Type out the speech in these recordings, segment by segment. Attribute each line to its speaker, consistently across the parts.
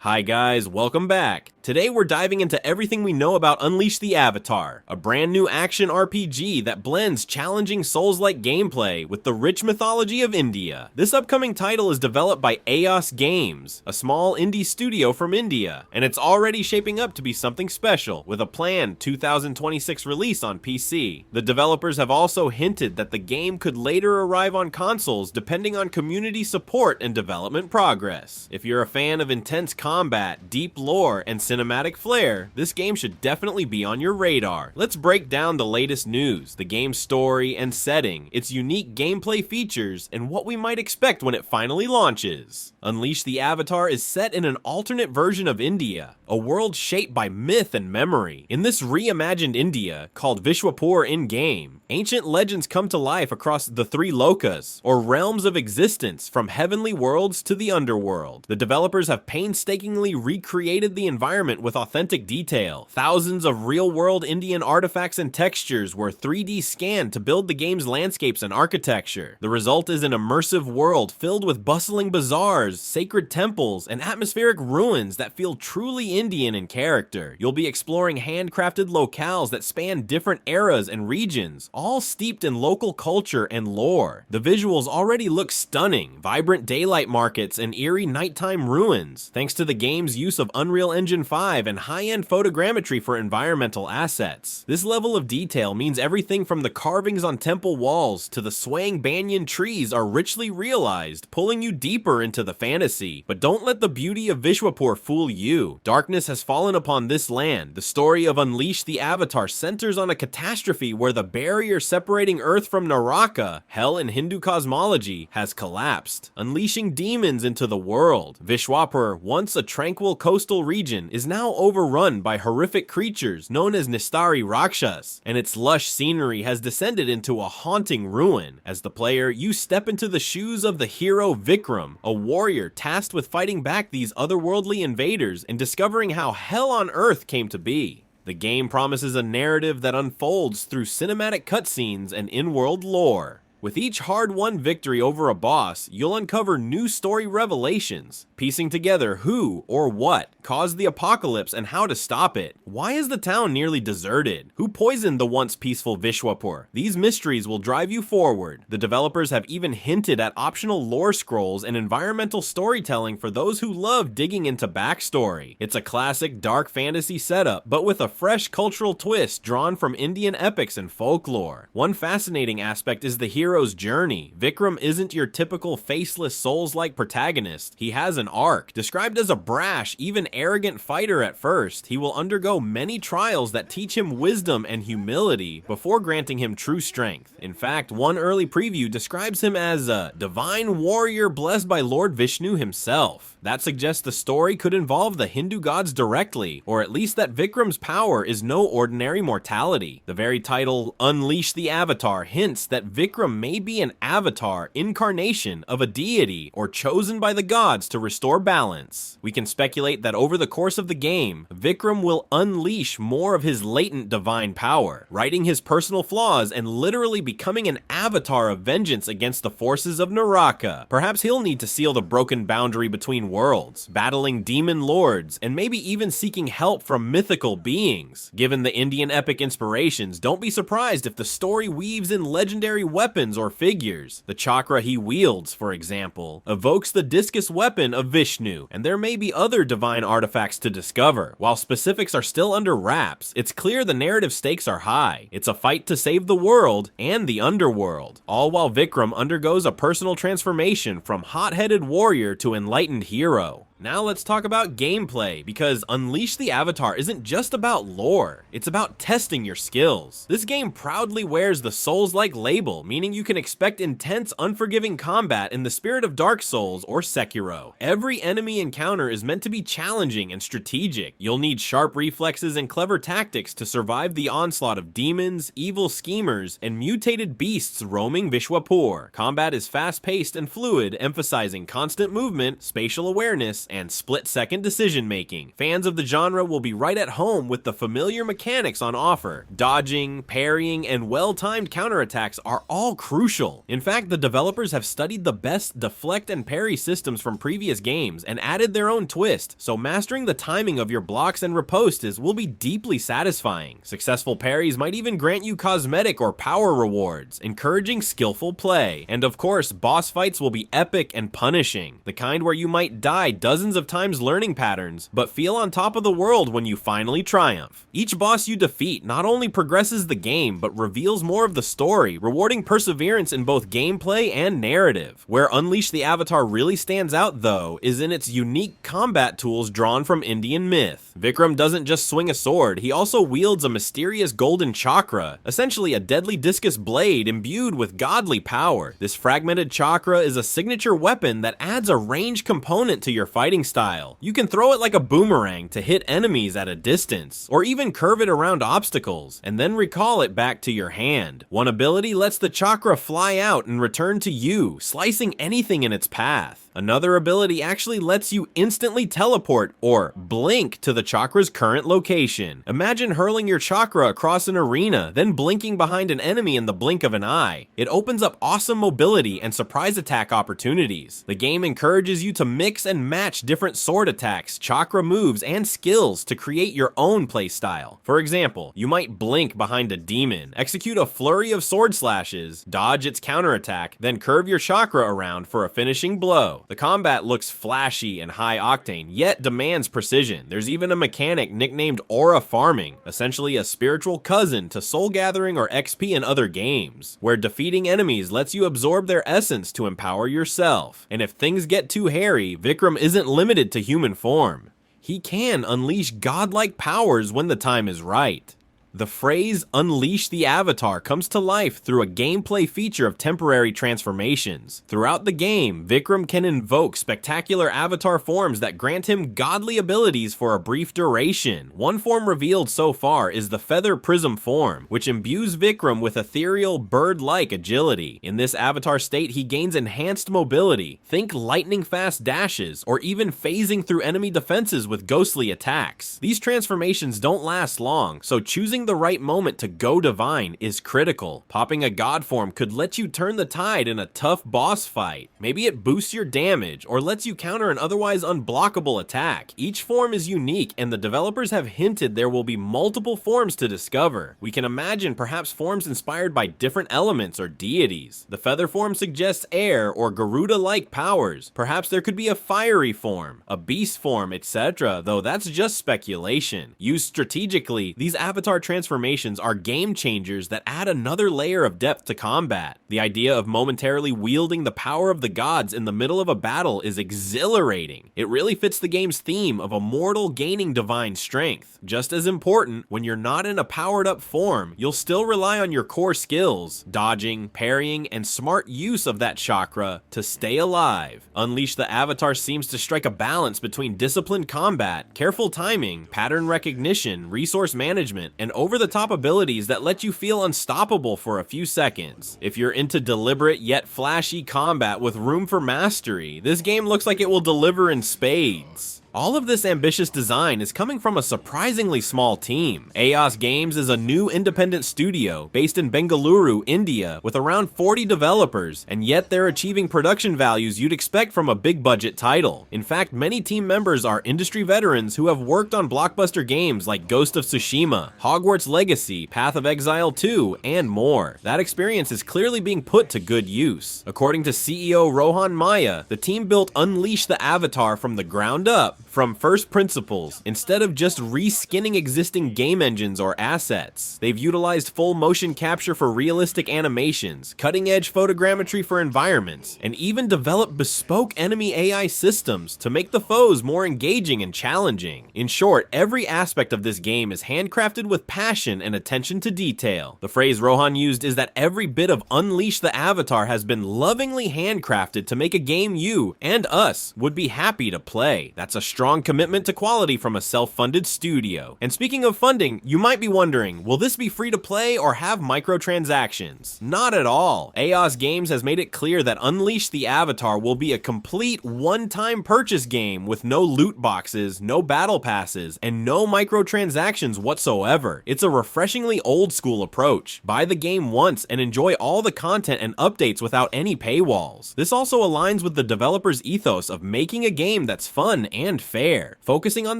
Speaker 1: Hi guys, welcome back. Today we're diving into everything we know about Unleash the Avatar, a brand new action RPG that blends challenging Souls-like gameplay with the rich mythology of India. This upcoming title is developed by Aeos Games, a small indie studio from India, and it's already shaping up to be something special, with a planned 2026 release on PC. The developers have also hinted that the game could later arrive on consoles depending on community support and development progress. If you're a fan of intense combat, deep lore, and cinematic flair, this game should definitely be on your radar. Let's break down the latest news, the game's story and setting, its unique gameplay features, and what we might expect when it finally launches. Unleash the Avatar is set in an alternate version of India, a world shaped by myth and memory. In this reimagined India, called Vishwapur in-game, ancient legends come to life across the three lokas, or realms of existence, from heavenly worlds to the underworld. The developers have painstakingly recreated the environment with authentic detail. Thousands of real-world Indian artifacts and textures were 3D scanned to build the game's landscapes and architecture. The result is an immersive world filled with bustling bazaars, sacred temples, and atmospheric ruins that feel truly Indian in character. You'll be exploring handcrafted locales that span different eras and regions, all steeped in local culture and lore. The visuals already look stunning, vibrant daylight markets and eerie nighttime ruins, thanks to the game's use of Unreal Engine 5 and high-end photogrammetry for environmental assets. This level of detail means everything from the carvings on temple walls to the swaying banyan trees are richly realized, pulling you deeper into the fantasy. But don't let the beauty of Vishwapur fool you. Darkness has fallen upon this land. The story of Unleash the Avatar centers on a catastrophe where the barrier separating Earth from Naraka, hell in Hindu cosmology, has collapsed, unleashing demons into the world. Vishwapur, once a tranquil coastal region, is now overrun by horrific creatures known as Nistari Rakshas, and its lush scenery has descended into a haunting ruin. As the player, you step into the shoes of the hero Vikram, a warrior tasked with fighting back these otherworldly invaders and discovering how hell on earth came to be. The game promises a narrative that unfolds through cinematic cutscenes and in-world lore. With each hard-won victory over a boss, you'll uncover new story revelations, piecing together who or what caused the apocalypse and how to stop it. Why is the town nearly deserted? Who poisoned the once peaceful Vishwapur? These mysteries will drive you forward. The developers have even hinted at optional lore scrolls and environmental storytelling for those who love digging into backstory. It's a classic dark fantasy setup, but with a fresh cultural twist drawn from Indian epics and folklore. One fascinating aspect is the hero's journey. Vikram isn't your typical faceless Souls-like protagonist. He has an arc. Described as a brash, even arrogant fighter at first, he will undergo many trials that teach him wisdom and humility before granting him true strength. In fact, one early preview describes him as a divine warrior blessed by Lord Vishnu himself. That suggests the story could involve the Hindu gods directly, or at least that Vikram's power is no ordinary mortality. The very title, Unleash the Avatar, hints that Vikram may be an avatar, incarnation of a deity, or chosen by the gods to restore balance. We can speculate that over the course of the game, Vikram will unleash more of his latent divine power, righting his personal flaws and literally becoming an avatar of vengeance against the forces of Naraka. Perhaps he'll need to seal the broken boundary between worlds, battling demon lords, and maybe even seeking help from mythical beings. Given the Indian epic inspirations, don't be surprised if the story weaves in legendary weapons or figures. The chakra he wields, for example, evokes the discus weapon of Vishnu, and there may be other divine artifacts to discover. While specifics are still under wraps, it's clear the narrative stakes are high. It's a fight to save the world and the underworld, all while Vikram undergoes a personal transformation from hot-headed warrior to enlightened hero. Now let's talk about gameplay, because Unleash the Avatar isn't just about lore, it's about testing your skills. This game proudly wears the Souls-like label, meaning you can expect intense, unforgiving combat in the spirit of Dark Souls or Sekiro. Every enemy encounter is meant to be challenging and strategic. You'll need sharp reflexes and clever tactics to survive the onslaught of demons, evil schemers, and mutated beasts roaming Vishwapur. Combat is fast-paced and fluid, emphasizing constant movement, spatial awareness, and split-second decision-making. Fans of the genre will be right at home with the familiar mechanics on offer. Dodging, parrying, and well-timed counterattacks are all crucial. In fact, the developers have studied the best deflect and parry systems from previous games and added their own twist, so mastering the timing of your blocks and ripostes will be deeply satisfying. Successful parries might even grant you cosmetic or power rewards, encouraging skillful play. And of course, boss fights will be epic and punishing, the kind where you might die dozens of times learning patterns, but feel on top of the world when you finally triumph. Each boss you defeat not only progresses the game, but reveals more of the story, rewarding perseverance in both gameplay and narrative. Where Unleash the Avatar really stands out, though, is in its unique combat tools drawn from Indian myth. Vikram doesn't just swing a sword, he also wields a mysterious golden chakra, essentially a deadly discus blade imbued with godly power. This fragmented chakra is a signature weapon that adds a range component to your fighting style. You can throw it like a boomerang to hit enemies at a distance, or even curve it around obstacles, and then recall it back to your hand. One ability lets the chakra fly out and return to you, slicing anything in its path. Another ability actually lets you instantly teleport, or blink, to the chakra's current location. Imagine hurling your chakra across an arena, then blinking behind an enemy in the blink of an eye. It opens up awesome mobility and surprise attack opportunities. The game encourages you to mix and match different sword attacks, chakra moves, and skills to create your own playstyle. For example, you might blink behind a demon, execute a flurry of sword slashes, dodge its counterattack, then curve your chakra around for a finishing blow. The combat looks flashy and high octane, yet demands precision. There's even a mechanic nicknamed aura farming, essentially a spiritual cousin to soul gathering or XP in other games, where defeating enemies lets you absorb their essence to empower yourself. And if things get too hairy, Vikram isn't limited to human form. He can unleash godlike powers when the time is right. The phrase "unleash the Avatar" comes to life through a gameplay feature of temporary transformations. Throughout the game, Vikram can invoke spectacular avatar forms that grant him godly abilities for a brief duration. One form revealed so far is the Feather Prism form, which imbues Vikram with ethereal, bird-like agility. In this avatar state, he gains enhanced mobility. Think lightning-fast dashes, or even phasing through enemy defenses with ghostly attacks. These transformations don't last long, so choosing the right moment to go divine is critical. Popping a god form could let you turn the tide in a tough boss fight. Maybe it boosts your damage or lets you counter an otherwise unblockable attack. Each form is unique, and the developers have hinted there will be multiple forms to discover. We can imagine perhaps forms inspired by different elements or deities. The feather form suggests air or Garuda-like powers. Perhaps there could be a fiery form, a beast form, etc., though that's just speculation. Used strategically, these avatar transformations are game changers that add another layer of depth to combat. The idea of momentarily wielding the power of the gods in the middle of a battle is exhilarating. It really fits the game's theme of a mortal gaining divine strength. Just as important, when you're not in a powered up form, you'll still rely on your core skills, dodging, parrying, and smart use of that chakra to stay alive. Unleash the Avatar seems to strike a balance between disciplined combat, careful timing, pattern recognition, resource management, and over-the-top abilities that let you feel unstoppable for a few seconds. If you're into deliberate yet flashy combat with room for mastery, this game looks like it will deliver in spades. All of this ambitious design is coming from a surprisingly small team. Aeos Games is a new independent studio based in Bengaluru, India, with around 40 developers, and yet they're achieving production values you'd expect from a big budget title. In fact, many team members are industry veterans who have worked on blockbuster games like Ghost of Tsushima, Hogwarts Legacy, Path of Exile 2, and more. That experience is clearly being put to good use. According to CEO Rohan Maya, the team built Unleash the Avatar from the ground up, from first principles, instead of just reskinning existing game engines or assets. They've utilized full motion capture for realistic animations, cutting-edge photogrammetry for environments, and even developed bespoke enemy AI systems to make the foes more engaging and challenging. In short, every aspect of this game is handcrafted with passion and attention to detail. The phrase Rohan used is that every bit of Unleash the Avatar has been lovingly handcrafted to make a game you and us would be happy to play. That's a strong commitment to quality from a self-funded studio. And speaking of funding, you might be wondering, will this be free to play or have microtransactions? Not at all. Aeos Games has made it clear that Unleash the Avatar will be a complete one-time purchase game with no loot boxes, no battle passes, and no microtransactions whatsoever. It's a refreshingly old-school approach. Buy the game once and enjoy all the content and updates without any paywalls. This also aligns with the developer's ethos of making a game that's fun and fair, focusing on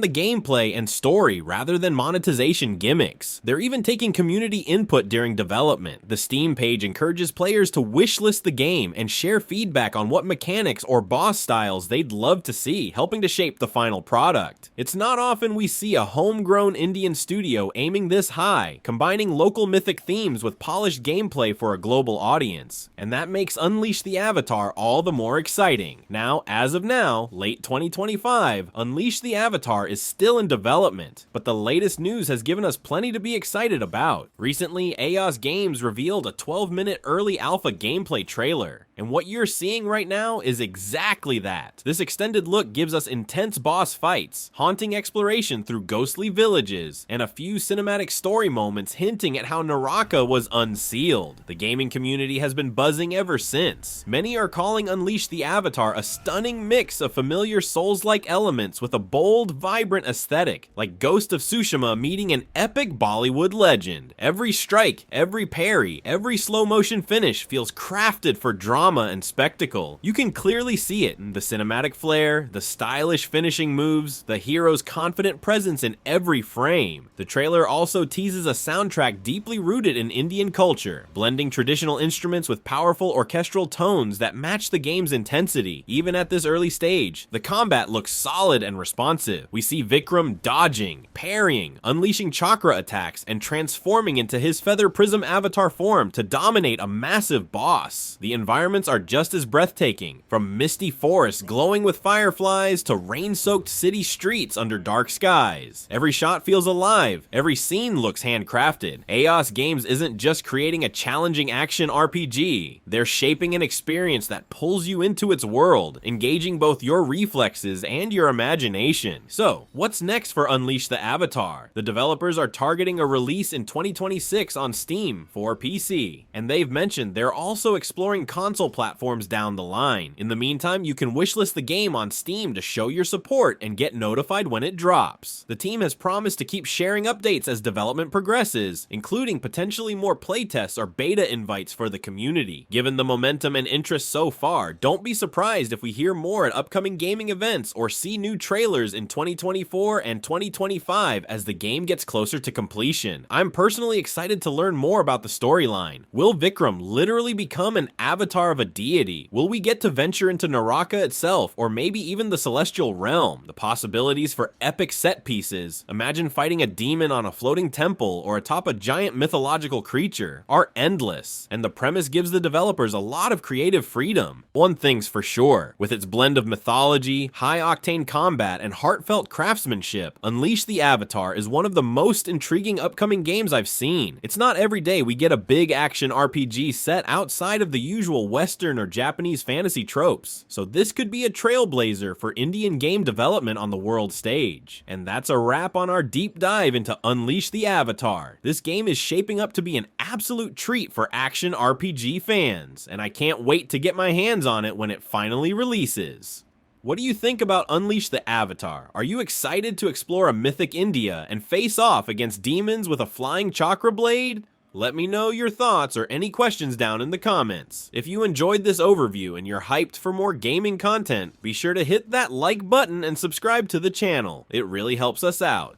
Speaker 1: the gameplay and story rather than monetization gimmicks. They're even taking community input during development. The Steam page encourages players to wishlist the game and share feedback on what mechanics or boss styles they'd love to see, helping to shape the final product. It's not often we see a homegrown Indian studio aiming this high, combining local mythic themes with polished gameplay for a global audience, and that makes Unleash the Avatar all the more exciting. Now, as of now, late 2025, Unleash the Avatar is still in development, but the latest news has given us plenty to be excited about. Recently, Aeos Games revealed a 12-minute early alpha gameplay trailer, and what you're seeing right now is exactly that. This extended look gives us intense boss fights, haunting exploration through ghostly villages, and a few cinematic story moments hinting at how Naraka was unsealed. The gaming community has been buzzing ever since. Many are calling Unleash the Avatar a stunning mix of familiar Souls-like elements with a bold, vibrant aesthetic, like Ghost of Tsushima meeting an epic Bollywood legend. Every strike, every parry, every slow-motion finish feels crafted for drama and spectacle. You can clearly see it in the cinematic flair, the stylish finishing moves, the hero's confident presence in every frame. The trailer also teases a soundtrack deeply rooted in Indian culture, blending traditional instruments with powerful orchestral tones that match the game's intensity. Even at this early stage, the combat looks solid and responsive. We see Vikram dodging, parrying, unleashing chakra attacks, and transforming into his feather prism avatar form to dominate a massive boss. The environments are just as breathtaking, from misty forests glowing with fireflies to rain-soaked city streets under dark skies. Every shot feels alive, every scene looks handcrafted. Aeos Games isn't just creating a challenging action RPG, they're shaping an experience that pulls you into its world, engaging both your reflexes and your imagination. So, what's next for Unleash the Avatar? The developers are targeting a release in 2026 on Steam for PC, and they've mentioned they're also exploring console platforms down the line. In the meantime, you can wishlist the game on Steam to show your support and get notified when it drops. The team has promised to keep sharing updates as development progresses, including potentially more playtests or beta invites for the community. Given the momentum and interest so far, don't be surprised if we hear more at upcoming gaming events or see new trailers in 2024 and 2025 as the game gets closer to completion. I'm personally excited to learn more about the storyline. Will Vikram literally become an avatar of a deity? Will we get to venture into Naraka itself, or maybe even the celestial realm? The possibilities for epic set pieces, imagine fighting a demon on a floating temple or atop a giant mythological creature, are endless, and the premise gives the developers a lot of creative freedom. One thing's for sure, with its blend of mythology, high-octane combat, and heartfelt craftsmanship, Unleash the Avatar is one of the most intriguing upcoming games I've seen. It's not every day we get a big action RPG set outside of the usual Western or Japanese fantasy tropes, so this could be a trailblazer for Indian game development on the world stage. And that's a wrap on our deep dive into Unleash the Avatar. This game is shaping up to be an absolute treat for action RPG fans, and I can't wait to get my hands on it when it finally releases. What do you think about Unleash the Avatar? Are you excited to explore a mythic India and face off against demons with a flying chakra blade? Let me know your thoughts or any questions down in the comments. If you enjoyed this overview and you're hyped for more gaming content, be sure to hit that like button and subscribe to the channel. It really helps us out.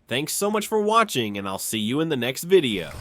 Speaker 1: Thanks so much for watching, and I'll see you in the next video.